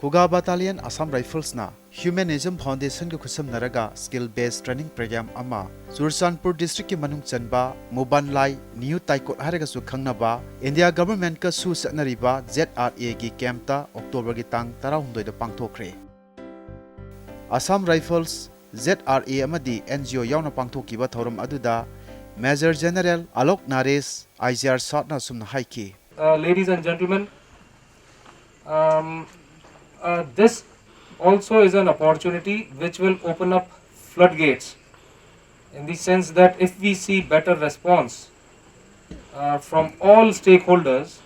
Huga Battalion Assam Rifles na Humanism Foundation ke khusam naraga skill based training program ama Churachandpur district ke manung chanba Moban Lai New Teikot haraga su khangnaba India government ka su satnariba ZRA gi camp ta October gi tang 16 da pangthokre Assam Rifles ZRA amadi NGO yauna pangthokiba thorum aduda Major General Alok Naresh IGAR satna sumna haiki Ladies and gentlemen, this also is an opportunity which will open up floodgates in the sense that if we see better response from all stakeholders,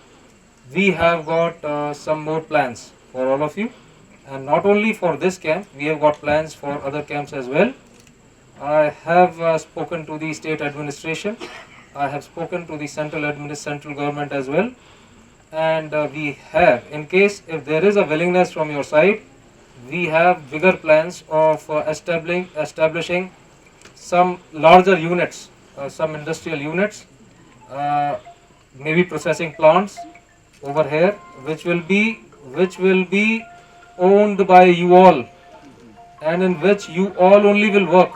we have got some more plans for all of you, and not only for this camp, we have got plans for other camps as well. I have spoken to the state administration, I have spoken to the central government as well, and we have, in case if there is a willingness from your side, we have bigger plans of establishing some larger units, some industrial units, maybe processing plants over here, which will be owned by you all, and in which you all only will work,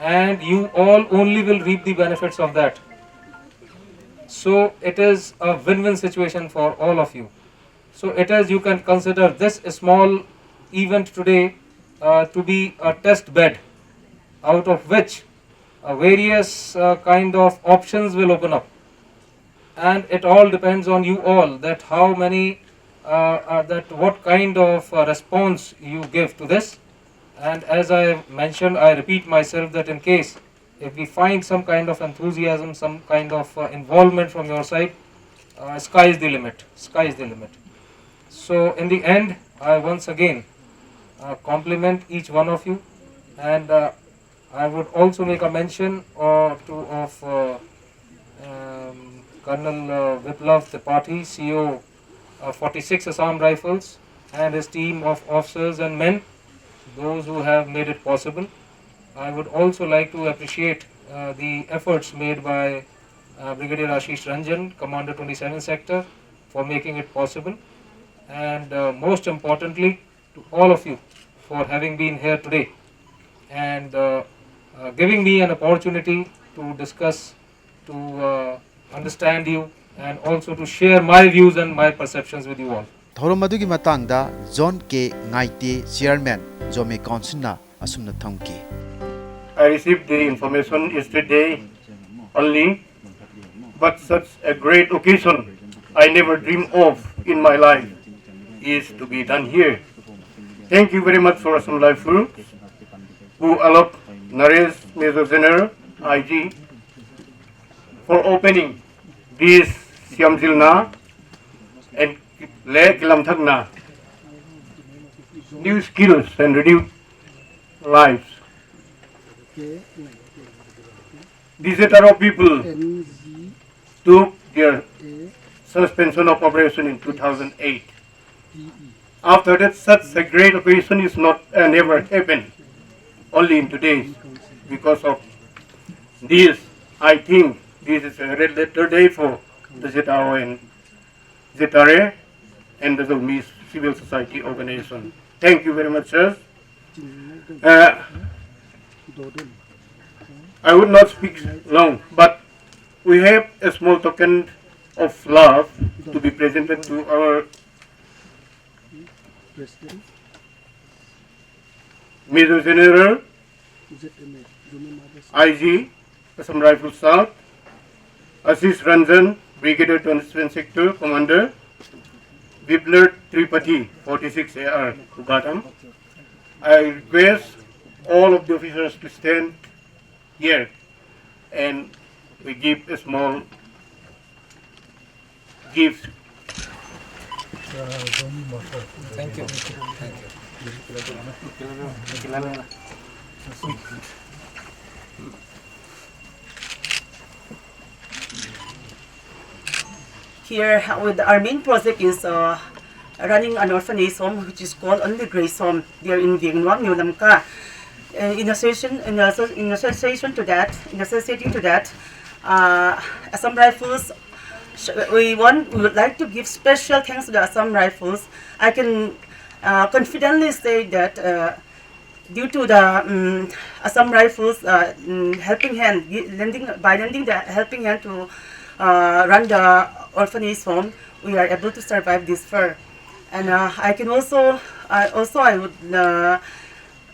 and you all only will reap the benefits of that. So it is a win-win situation for all of you. So it is, you can consider this small event today to be a test bed, out of which various kind of options will open up, and it all depends on you all, that how many that what kind of response you give to this. And as I mentioned, I repeat myself, that in case if we find some kind of enthusiasm, some kind of involvement from your side, sky is the limit. Sky is the limit. So in the end, I once again compliment each one of you, and I would also make a mention of Colonel Viplav Tripathi, SoO 46 Assam Rifles, and his team of officers and men, those who have made it possible. I would also like to appreciate the efforts made by Brigadier Ashish Ranjan, Commander 27 Sector, for making it possible, and most importantly to all of you for having been here today and giving me an opportunity to discuss, to understand you, and also to share my views and my perceptions with you all. Thorum adugi matangda Zone K Ngaite Chairman Jome Councilna asumna thamki I received the information yesterday only, but such a great occasion I never dreamed of in my life is to be done here. Thank you very much for Assam Rifles, who Alok Naresh, Major General, IG, for opening this Siamzilna and Le Kilamthagna, new skills and renewed lives. These Etaro people took their suspension of operation in 2008. After that, such a great operation is not never happened, only in today's. Because of this, I think this is a red letter day for the ZRO and ZRA and the Zolmi civil society organization. Thank you very much, sir. I would not speak long, but we have a small token of love to be presented to our Major General, IG, Assam Rifles South, Ashish Ranjan, Brigadier 27 Sector Commander, Viplav Tripathi, 46 AR, Kubatam. I request all of the officers to stand here, and we give a small gift. Thank you. Here, with our main project is running an orphanage home, which is called Only Grace Home. They are in Vietnam, Yulamka. In association to that, Assam Rifles, we would like to give special thanks to the Assam Rifles. I can confidently say that due to the Assam Rifles helping hand, lending the helping hand to run the orphanage home, we are able to survive this far. And I can also, I would,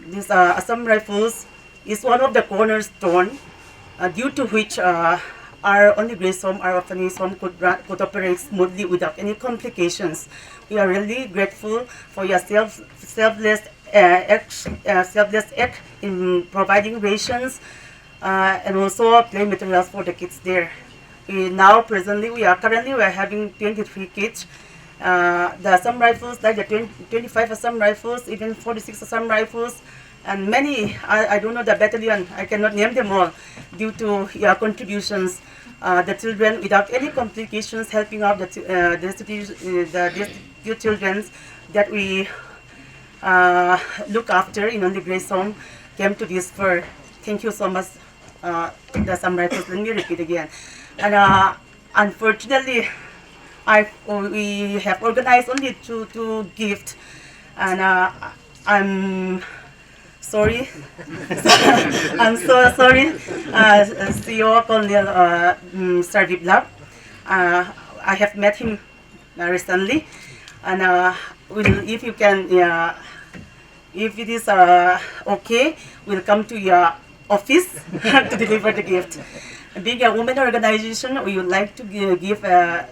this Assam Rifles is one of the cornerstone due to which our only grace home, our orphanage home could operate smoothly without any complications. We are really grateful for your selfless act in providing rations and also play materials for the kids there. Presently, we are having 23 kids. The Assam Rifles, like the 25 Assam Rifles, even 46 Assam Rifles, and many, I don't know the battalion, I cannot name them all, due to your contributions. The children, without any complications, helping out the destitute children that we look after in on the Grace Home, came to this far. Thank you so much, the Assam Rifles. Let me repeat again. And unfortunately, we have organized only two gifts, and I'm sorry. I'm so sorry, CEO Colonel Sir Viplab. I have met him recently, and if you can, if it is okay, we'll come to your office to deliver the gift. Being a women organization, we would like to give a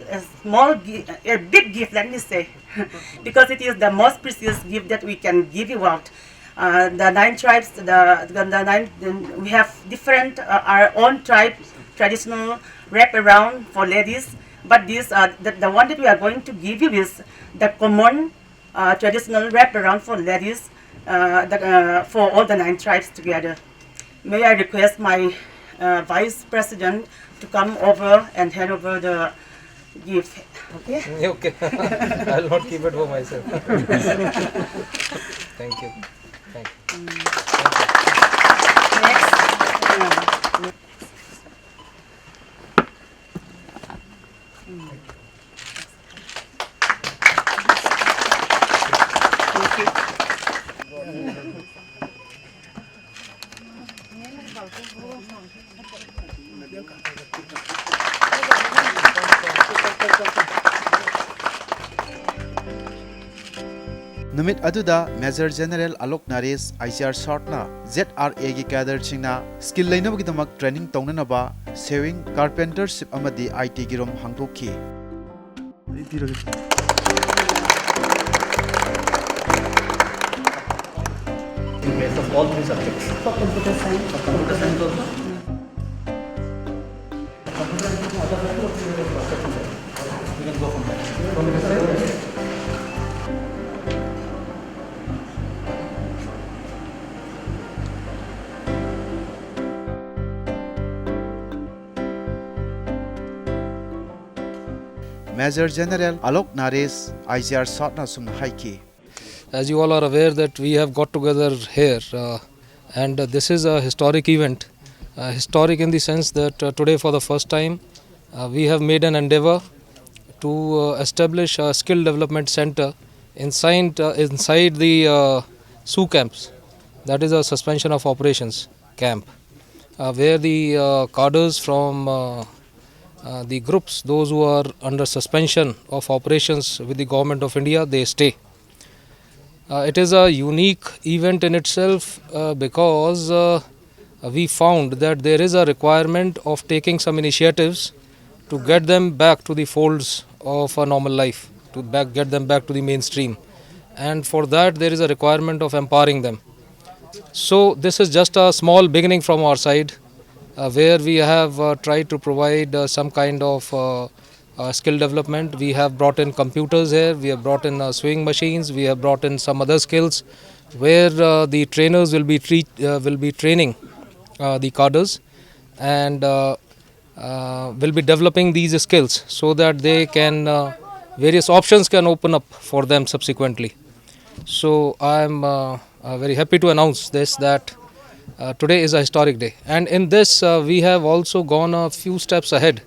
big gift, let me say, because it is the most precious gift that we can give you out. The 9 tribes, we have different, our own tribe, traditional wrap around for ladies, but this, the one that we are going to give you is the common traditional wrap around for ladies for all the 9 tribes together. May I request my Vice President to come over and hand over the gift. Okay? Okay. I'll not keep it for myself. Thank you. Thank you. Next. Thank you. Numit aduda Major General Alok Naresh IGAR shortna ZRA gi cadre chingna skill lainab gidamak training tongnanaba sewing carpentership amadi IT girom hangdokhi. In case of all 3 subjects. For computer science. For computer science also. We can go from there. Computer science. Major General Alok Naresh IGAR shortna sum haiki. As you all are aware that we have got together here and this is a historic event. Historic in the sense that today for the first time we have made an endeavor to establish a skill development center inside the SoO camps. That is a suspension of operations camp where the cadres from the groups, those who are under suspension of operations with the government of India, they stay. It is a unique event in itself because we found that there is a requirement of taking some initiatives to get them back to the folds of a normal life, to get them back to the mainstream. And for that there is a requirement of empowering them. So this is just a small beginning from our side where we have tried to provide some kind of skill development. We have brought in computers here, we have brought in sewing machines, we have brought in some other skills where the trainers will be training the cadres and will be developing these skills so that they can various options can open up for them subsequently. So I am very happy to announce this, that today is a historic day, and in this we have also gone a few steps ahead.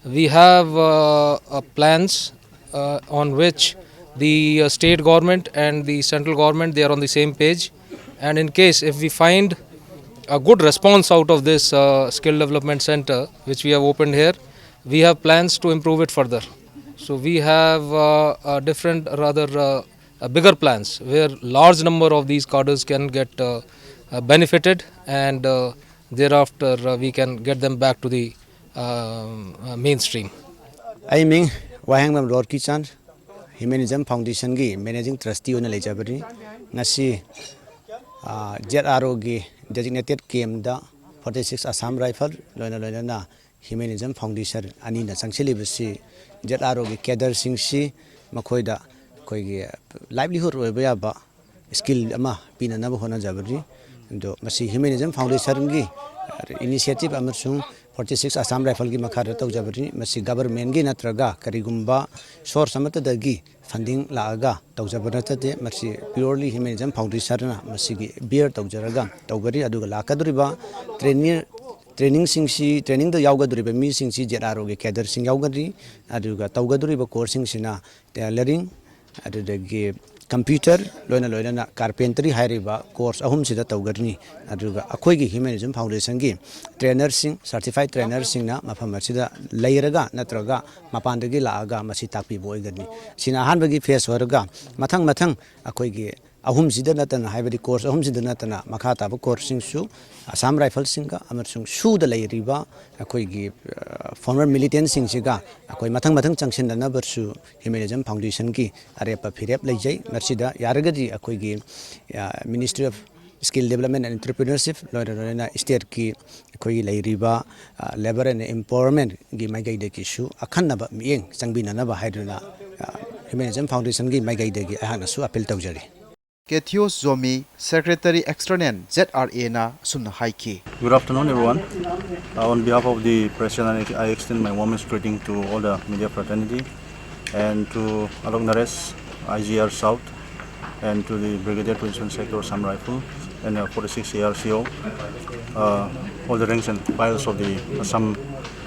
We have plans on which the state government and the central government, they are on the same page. And in case if we find a good response out of this skill development center which we have opened here, we have plans to improve it further. So we have different rather bigger plans where large number of these cadres can get benefited, and thereafter we can get them back to the mainstream. I mean, Wahang Lord Kichan, Humanism Foundation gi Managing Trustee on Elizabeth, Nasi Jet Arogi designated game da 46 Assam Rifle, Lona Humanism Foundation, Anina Sanchelibasi, Jet Arogi Kedar Singh Si, Makoida, Koi livelihood Weba, skill Ama, Pina Nabahona Jabari, and Masi Humanism Foundation gi initiative Amersung. 46 Assam Rifle gi makara tau jabari masi government gi natraga karigumba source amata dagi funding laaga tau jabara tate masi purely humanism foundation na masi gi beer tau jaraga tau gari aduga lakaduriba training singsi training da yauga duriba mi singsi jeraro gi kader sing yaugari aduga tau gaduriba course singina tailoring adudagi computer loina na carpentry hairiba course ahum sida taugarni aduga akhoi gi humanism foundation gi trainer sing certified trainer sing na mafam sida leiraga natraga mapandagi laaga masi takpi boigarni sina han bagi face waraga mathang akhoi gi ahum sida natana haibadi course ahum sida natana makha ta course sing su Assam Rifle singa amersung su da leiriba akhoi gi former militant sing siga akhoi mathang changsin na bersu humanism foundation gi arepa phirep leijai marsida yaragadi akhoi gi Ministry of Skill Development and Entrepreneurship loina state ki akhoi gi leiriba labor and empowerment gi maigai de ki su akhanna ba mieng changbina na ba haiduna humanism foundation gi maigai de gi ahana su appeal tawjari Kethios Zomi, Secretary Extranet ZRA na sumna haiki. Good afternoon, everyone. On behalf of the President, I extend my warmest greeting to all the media fraternity and to Alok Nares, IGAR South, and to the Brigadier Twin Sector Assam Rifle and 46 ARCO, all the ranks and files of the Assam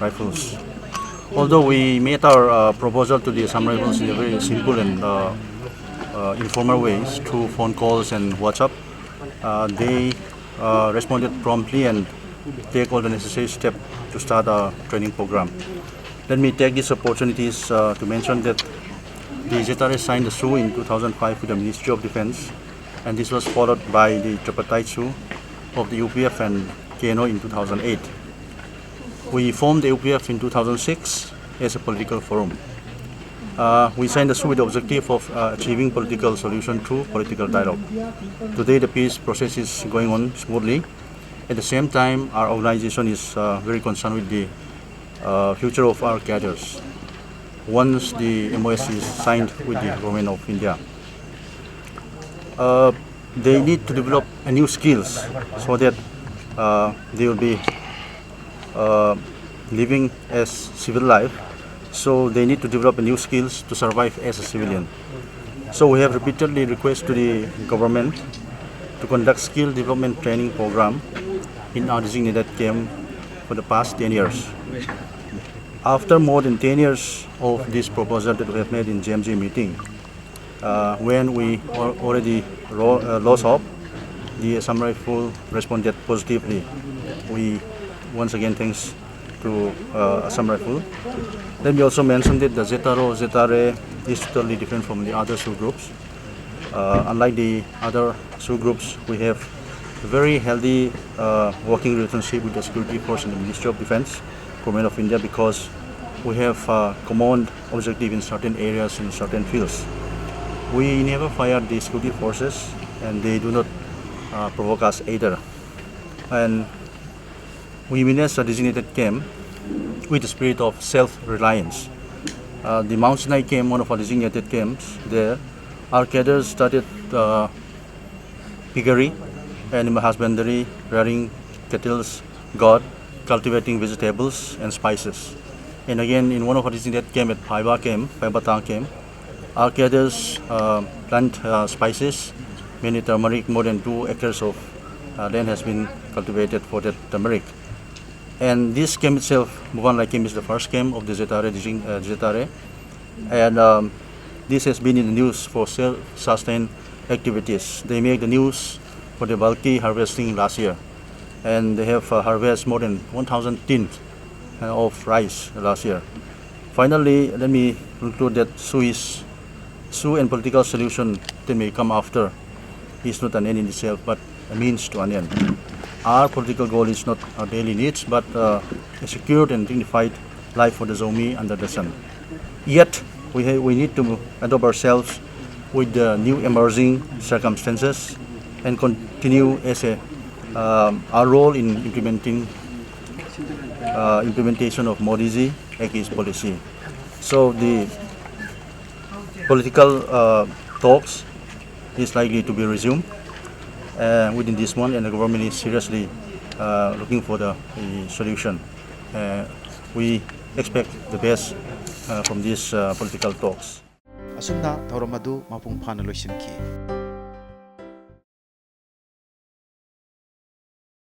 Rifles. Although we made our proposal to the Assam Rifles in a very simple and informal ways through phone calls and WhatsApp, they responded promptly and take all the necessary steps to start a training program. Let me take these opportunities to mention that the ZRA signed the SoO in 2005 with the Ministry of Defense, and this was followed by the tripartite SoO of the UPF and KNO in 2008. We formed the UPF in 2006 as a political forum. We signed the SoO with the objective of achieving political solution through political dialogue. Today the peace process is going on smoothly. At the same time, our organization is very concerned with the future of our cadres once the MOS is signed with the government of India. They need to develop new skills so that they will be living as civil life. So they need to develop new skills to survive as a civilian. So we have repeatedly requested to the government to conduct skill development training program in our designated camp for the past 10 years. After more than 10 years of this proposal that we have made in GMG meeting, when we already lost hope, the Assam Rifle responded positively. We once again thanks to Assam Rifle. Let me also mention that the ZRA is totally different from the other SoO groups. Unlike the other SoO groups, we have a very healthy working relationship with the security force and the Ministry of Defense, Government of India, because we have command objective in certain areas in certain fields. We never fire the security forces, and they do not provoke us either. And we witnessed a designated camp with the spirit of self-reliance. The Mount Sinai camp, one of our designated camps there, our cadres started piggery, animal husbandry, rearing cattle, goat, cultivating vegetables and spices. And again, in one of our designated camp at Paibatang camp, our cadres plant spices, mainly turmeric. More than 2 acres of land has been cultivated for that turmeric. And this camp itself, Mugan Lai camp, is the first camp of the ZRA. And This has been in the news for self-sustained activities. They make the news for the bulky harvesting last year, and they have harvested more than 1,000 tons of rice last year. Finally, let me conclude that SoO and political solution that may come after is not an end in itself, but a means to an end. Our political goal is not our daily needs, but a secured and dignified life for the Zomi under the sun. Yet, we need to adopt ourselves with the new emerging circumstances and continue as our role in implementation of Modi's aegis policy. So the political talks is likely to be resumed within this month, and the government is seriously looking for the solution. We expect the best from these political talks. Asumna thauram adu mapung phana loisinki.